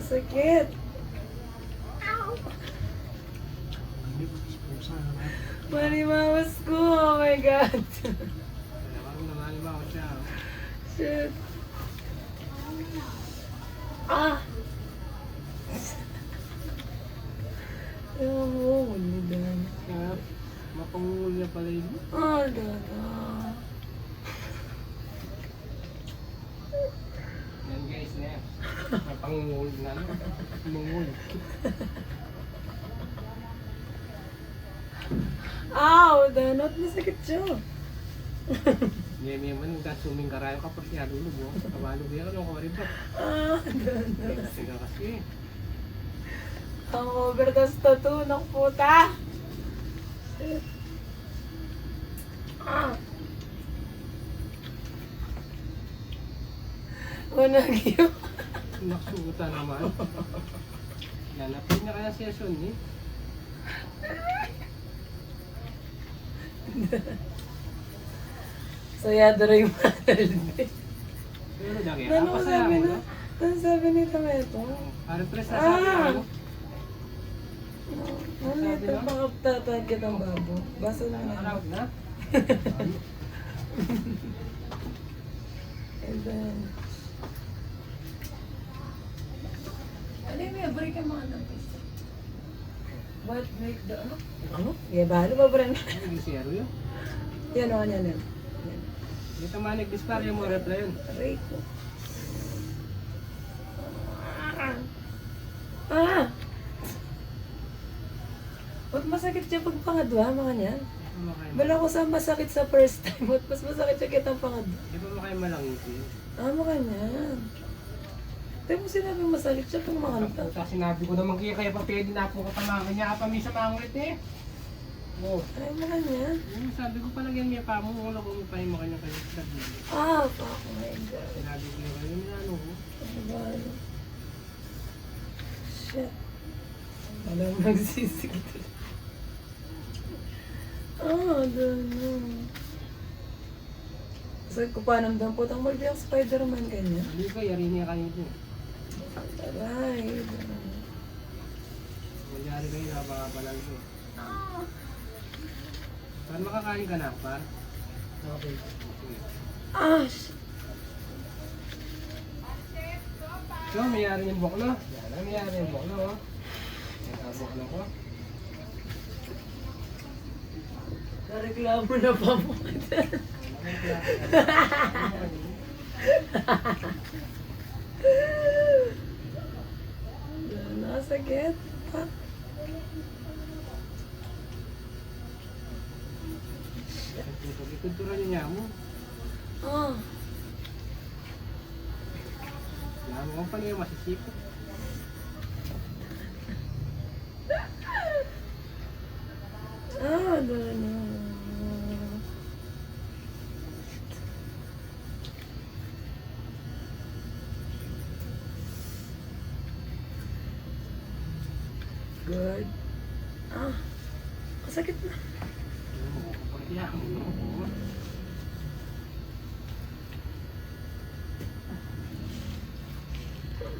Sakit. Manimawas ko. Oh my God. Shit. Ah. Ayaw mo. Wala dyan. Mapangungul niya pala yun. Oh, dada. Yan guys na yan. Mapangungul na. Mungul. Ow! Danot. Masakit siya. Ngayon man, nagkasuming karayo ka pag siya dulu mo. Kamalog yan ka nung kawaribot. Ah, danot. Kasi ka kasi. Ang overdose tattoo ng puta. Ah. Wanagyo. Naksuutan naman. Lalapit niya kaya session eh. Sayado rin yung manal. Pero lagi, Ano apa sa sabi ako na? Ano sabi ni Tometo? Parang press na sabi Ah! ako. Ano ito? Baka tatagit ang babo. Basa na nga. Nakarap na. And then... Ano yung may break ang mga napis? What make the... Ano? Ano? Yeah, bahalo ba ba rin? Ano yung siyaro yun? Yan o, yan. Dito man nag-dispar yung mga reply yun. Aray ko. Ah! Huwag masakit siya pag pangadwa, mga niyan. Bala ko sa masakit sa first time, at mas masakit siya kitang pangadwa. Di ba makain malangiti? Ah, mga niyan. Tayo mo sinabi masakit siya pag makanta. Sa sinabi ko naman kaya pa pwede na ako katamangan niya pa may sa mangulit eh. Oh. Ay, mga niyan. Yung sabi ko pa lagyan niya pa mo, wala ko pa yung makanya kayo sa dagli. Ah, fuck, oh my God. Sinabi ko yung kayo, ano ko. Ano ba, ano? Shit. Alam, nagsisigit. Ah, ano. Kasi ko pa namdam po, tang malbi ang Spider-Man ganyan. Hindi ko, yari niya kayo din. Aray. Magyari kayo, napakapalan ko. Saan makakain ka na, par? Okay. Ah, shit. So, mayari yung buklo. Yan, mayari yung buklo, oh. Yan ang buklo ko. Nareklamo na pa mo. Nakasakit. Ah. Ikultura niya mo. Ah. Yan mo pa niya masisipot. Ah, ano. Good. Ah, masakit na. Yan mo, kapag yan mo.